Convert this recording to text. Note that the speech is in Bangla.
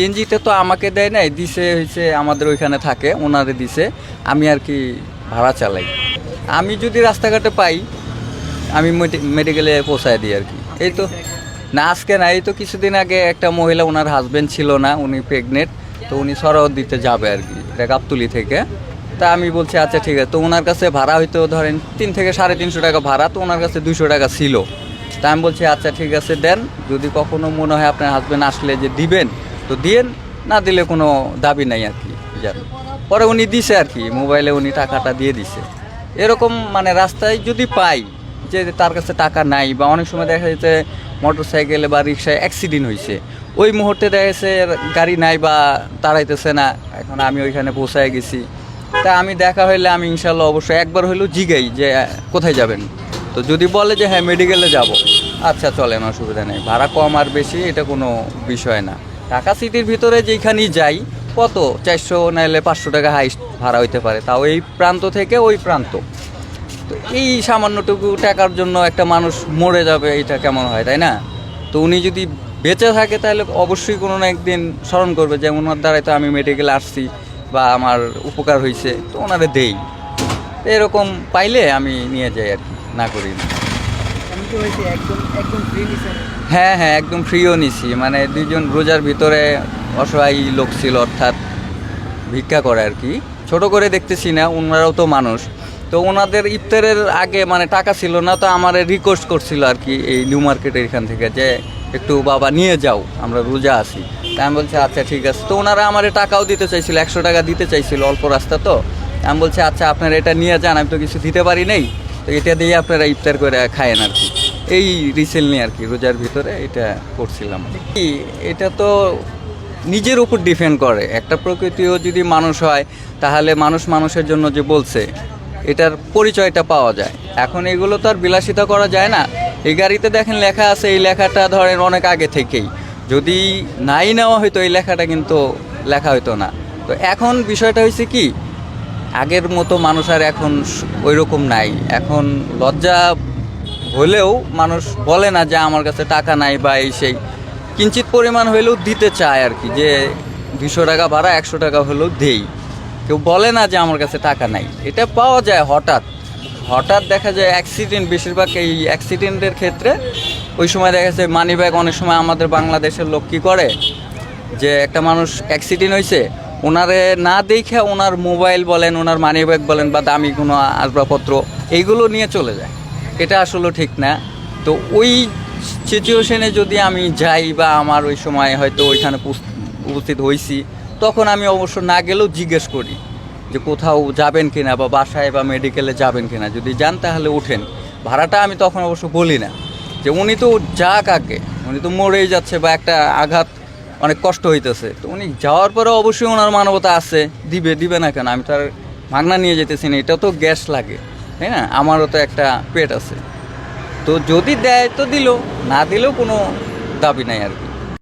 সিএনজিতে তো আমাকে দেয় নাই, দিছে হচ্ছে আমাদের ওইখানে থাকে, ওনারে দিছে। আমি আর কি ভাড়া চালাই। আমি যদি রাস্তাঘাটে পাই আমি মেডিকেলে পৌঁছায় দিই আর কি। এই তো না, আজকে না, এই তো কিছুদিন আগে একটা মহিলা, ওনার হাজবেন্ড ছিল না, উনি প্রেগনেন্ট, তো উনি সরাও দিতে যাবে আর কি, এটা গাবতলী থেকে। তা আমি বলছি আচ্ছা ঠিক আছে। তো ওনার কাছে ভাড়া হয়তো ধরেন 3 থেকে 350 টাকা ভাড়া, তো ওনার কাছে 200 টাকা ছিল। তা আমি বলছি আচ্ছা ঠিক আছে দেন, যদি কখনো মনে হয় আপনার হাজবেন্ড আসলে যে দিবেন তো দিয়েন, না দিলে কোনো দাবি নাই আর কি জানেন। পরে উনি দিছে আর কি, মোবাইলে উনি টাকাটা দিয়ে দিছে। এরকম মানে রাস্তায় যদি পাই যে তার কাছে টাকা নাই, বা অনেক সময় দেখা যাচ্ছে মোটর সাইকেলে বা রিক্সায় অ্যাক্সিডেন্ট হয়েছে, ওই মুহূর্তে দেখা যাচ্ছে গাড়ি নাই বা তাড়াইতেছে না, এখন আমি ওইখানে পৌঁছায় গেছি। তা আমি দেখা হইলে আমি ইনশাল্লাহ অবশ্যই একবার হইলেও জিগাই যে কোথায় যাবেন। তো যদি বলে যে হ্যাঁ মেডিকেলে যাব, আচ্ছা চলেন, অসুবিধা নেই, ভাড়া কম আর বেশি এটা কোনো বিষয় না। ঢাকা সিটির ভিতরে যেখানেই যাই কত 400 নাইলে 500 টাকা হাইস্ট ভাড়া হইতে পারে, তাও এই প্রান্ত থেকে ওই প্রান্ত। তো এই সামান্যটুকু টাকার জন্য একটা মানুষ মরে যাবে, এটা কেমন হয়, তাই না? তো উনি যদি বেঁচে থাকে তাহলে অবশ্যই কোনো না একদিন স্মরণ করবে যে ওনার দ্বারাই তো আমি মেডিকেলে আসছি বা আমার উপকার হয়েছে, তো ওনারে দেই। এরকম পাইলে আমি নিয়ে যাই আর কি, না করি না। হ্যাঁ হ্যাঁ, একদম ফ্রিও নিছি। মানে 2জন রোজার ভিতরে অসহায় লোক ছিল, অর্থাৎ ভিক্ষা করে আর কি, ছোট করে দেখতেছি না, ওনারাও তো মানুষ। তো ওনাদের ইফতারের আগে মানে টাকা ছিল না, তো আমার রিকোয়েস্ট করছিল আর কি এই নিউ মার্কেটের এখান থেকে যে একটু বাবা নিয়ে যাও, আমরা রোজা আছি। তাই আমি বলছি আচ্ছা ঠিক আছে। তো ওনারা আমার টাকাও দিতে চাইছিল, 100 টাকা দিতে চাইছিল, অল্প রাস্তা তো। আমি বলছি আচ্ছা আপনারা এটা নিয়ে যান, আমি তো কিছু দিতে পারি নাই, তো এটা দিয়ে আপনারা ইফতার করে খায়েন আর কি। এই রিসেন্টলি আর কি রোজার ভিতরে এটা করছিলাম কি। এটা তো নিজের উপর ডিপেন্ড করে। একটা প্রকৃতিও যদি মানুষ হয় তাহলে মানুষ মানুষের জন্য যে বলছে এটার পরিচয়টা পাওয়া যায়। এখন এগুলো তো আর বিলাসিতা করা যায় না। এই গাড়িতে দেখেন লেখা আছে, এই লেখাটা ধরেন অনেক আগে থেকেই, যদি নাই নেওয়া হয়তো এই লেখাটা কিন্তু লেখা হইতো না। তো এখন বিষয়টা হয়েছে কি, আগের মতো মানুষ আর এখন ওই রকম নাই। এখন লজ্জা হলেও মানুষ বলে না যে আমার কাছে টাকা নাই বা এই সেই, কিঞ্চিত পরিমাণ হলেও দিতে চায় আর কি, যে 200 টাকা ভাড়া 100 টাকা হলেও দেই। কেউ বলে না যে আমার কাছে টাকা নাই। এটা পাওয়া যায় হঠাৎ হঠাৎ, দেখা যায় অ্যাক্সিডেন্ট, বেশিরভাগ এই অ্যাক্সিডেন্টের ক্ষেত্রে ওই সময় দেখা যাচ্ছে মানি ব্যাগ। অনেক সময় আমাদের বাংলাদেশের লোক কী করে, যে একটা মানুষ অ্যাক্সিডেন্ট হয়েছে, ওনারে না দেখে ওনার মোবাইল বলেন, ওনার মানি ব্যাগ বলেন বা দামি কোনো আসবাবপত্র এইগুলো নিয়ে চলে যায়। এটা আসলে ঠিক না। তো ওই সিচুয়েশনে যদি আমি যাই বা আমার ওই সময় হয়তো ওইখানে উপস্থিত হয়েছি, তখন আমি অবশ্য না গেলেও জিজ্ঞেস করি যে কোথাও যাবেন কিনা বা বাসায় বা মেডিকেলে যাবেন কিনা, যদি যান তাহলে উঠেন। ভাড়াটা আমি তখন অবশ্য বলি না, যে উনি তো যাক আগে, উনি তো মরেই যাচ্ছে বা একটা আঘাত, অনেক কষ্ট হইতেছে, তো উনি যাওয়ার পরে অবশ্যই ওনার মানবতা আছে, দিবে না কেন? আমি তার মাগনা নিয়ে যেতেছি না, এটা তো গ্যাস লাগে, তাই না? আমারও তো একটা পেট আছে। তো যদি দেয় তো দিল, না দিলেও কোনো দাবি নাই আর কি।